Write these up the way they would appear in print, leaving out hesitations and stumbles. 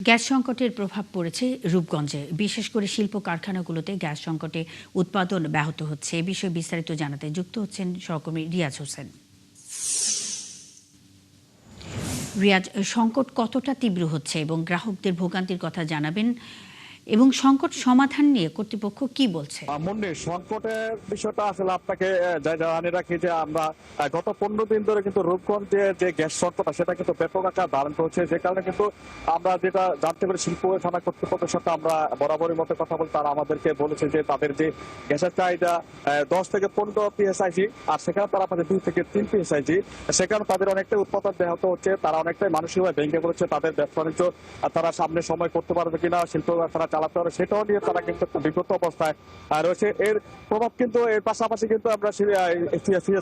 Gas সংকটের প্রভাব পড়েছে রূপগঞ্জে। বিশেষ করে শিল্প কারখানাগুলোতে গ্যাস সংকটে উৎপাদন ব্যাহত হচ্ছে। এ বিষয়ে বিস্তারিত জানাতে যুক্ত হচ্ছেন সহকর্মী রিয়াজ হোসেন। রিয়াজ, সংকট কতটা তীব্র হচ্ছে এবং গ্রাহকদের ভোগান্তির কথা জানাবেন এবং সংকট সমাধান নিয়ে কর্তৃপক্ষ কি বলছে? মুন্নি, সংকটের বিষয়টা আসলে আপনাকে জানিয়ে রাখি যে আমরা গত 15 দিন ধরে কিন্তু রূপগঞ্জে যে গ্যাস সংকট সেটা কিন্তু ব্যাপক আকার ধারণ করছে। যে কারণে কিন্তু আমরা যেটা জানতে পারি শিল্প থানা কর্তৃপক্ষের সাথে আমরা বরাবরের মতো কথা বলি, তারা আমাদেরকে বলেছে যে তাদের যে গ্যাসের চাহিদা 10 থেকে 15 পিএসআইজি, আর সেখানে তারা পাচ্ছে 2 থেকে 3 পিএসআইজি। সেখানে তাদের অনেকটাই উৎপাদন ব্যাহত হচ্ছে। তারা অনেকটাই মানসিকভাবে ভেঙে পড়েছে। তাদের ব্যবসা বাণিজ্য তারা সামনে সময় করতে পারবে কিনা, শিল্প তারা চালাতে পারবে সেটাও নিয়ে তারা কিন্তু বিপদ অবস্থায় রয়েছে। এর প্রভাব কিন্তু এর পাশাপাশি কিন্তু আমরা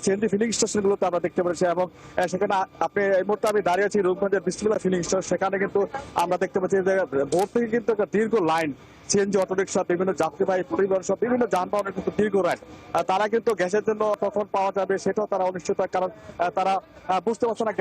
সিএনজি ফিলিং স্টেশন গুলোতে আমরা দেখতে পেরেছি এবং সেখানে আপনি এই মুহূর্তে আমি দাঁড়িয়ে আছি রূপগঞ্জের বিসমিল্লাহ ফিলিং স্টেশন। সেখানে কিন্তু আমরা দেখতে পাচ্ছি যে ভোর থেকে কিন্তু একটা দীর্ঘ লাইন, সিএনজি অটোরিকশা, বিভিন্ন যাত্রীবাহী পরিবহন সব বিভিন্ন যানবাহনের কিন্তু দীর্ঘ লাইন। তারা কিন্তু গ্যাসের জন্য কখন পাওয়া যাবে সেটাও তারা অনিশ্চিত, কারণ তারা বুঝতে পারছে না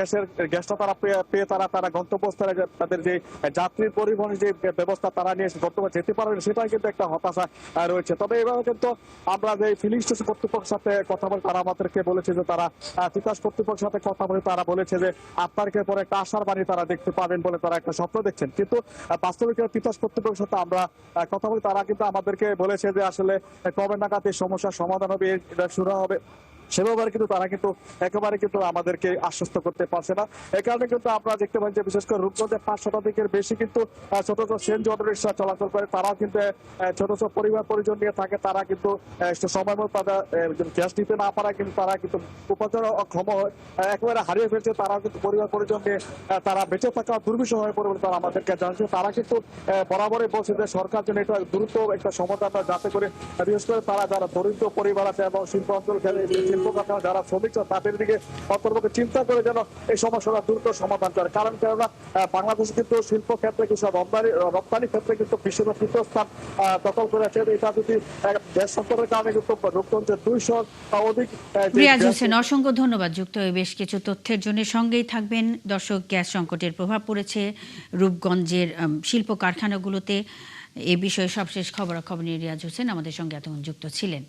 গ্যাসটা তারা পেয়ে তারা গন্তব্যস্থলে তাদের যে যাত্রী পরিবহনের যে ব্যবস্থা তারা নিয়ে গন্তব্যে যেতে পারবেন সেটাই কিন্তু একটা হতাশা রয়েছে। তবে এভাবে কিন্তু আমরা যে ফিলিং স্টেশন কর্তৃপক্ষের সাথে কথা বলি, তারা আমাদেরকে বলেছে যে তারা তিতাস কর্তৃপক্ষের সাথে কথা বলে তারা বলেছে যে 8 তারিখের পরে একটা আশার বাণী তারা দেখতে পাবেন বলে তারা একটা স্বপ্ন দেখছেন। কিন্তু বাস্তবিক তিতাস কর্তৃপক্ষের সাথে আমরা কথা বলি, তারা কিন্তু আমাদেরকে বলেছে যে আসলে কবে নাগাদ এই সমস্যার সমাধান হবে, এটা শুরু হবে সেভাবে কিন্তু তারা কিন্তু একেবারে কিন্তু আমাদেরকে আশ্বস্ত করতে পারছে না। এই কারণে কিন্তু আমরা দেখতে পাই যে বিশেষ করে রূপগঞ্জে 5 শতাধিকের বেশি কিন্তু ছোট ছোট সিএনজি অটোরিকশা চলাচল করে। তারাও কিন্তু ছোট ছোট পরিবার পরিজন নিয়ে থাকে। তারা কিন্তু সময় মতো তারা গ্যাস দিতে না পারা কিন্তু তারা কিন্তু উপার্জন অক্ষম একেবারে হারিয়ে ফেলছে। তারাও কিন্তু পরিবার পরিজন নিয়ে তারা বেঁচে থাকা দুর্বিষহ হয়ে পড়ে বলে তারা আমাদেরকে জানাচ্ছে। তারা কিন্তু বরাবরই বলছে যে সরকার যেন এটা দ্রুত একটা সমাধান যাতে করে, বিশেষ করে তারা যারা দরিদ্র পরিবার আছে এবং শিল্প অঞ্চল শিল্প কারখানা যারা শ্রমিক তাদের দিকে অন্তর্ভুক্ত চিন্তা করে যেন এই সমস্যাটা দ্রুত সমাধান করে। কারণ কেননা বাংলাদেশ কিন্তু শিল্প ক্ষেত্রে কিছু রপ্তানি ক্ষেত্রে কিন্তু বিশ্বের তৃতীয় স্থান দখল করেছে। এটা যদি গ্যাস সংকটের কারণে কিন্তু রূপগঞ্জের 200 অধিক। রিয়াজ হোসেন, অসংখ্য ধন্যবাদ। যুক্ত হয়ে বেশ কিছু তথ্যের জন্য সঙ্গেই থাকবেন। দর্শক, গ্যাস সংকটের প্রভাব পড়েছে রূপগঞ্জের শিল্প কারখানাগুলোতে। এ বিষয়ে সবশেষ খবরাখবর নিয়ে রিয়াজ হোসেন আমাদের সঙ্গে এতক্ষণ যুক্ত ছিলেন।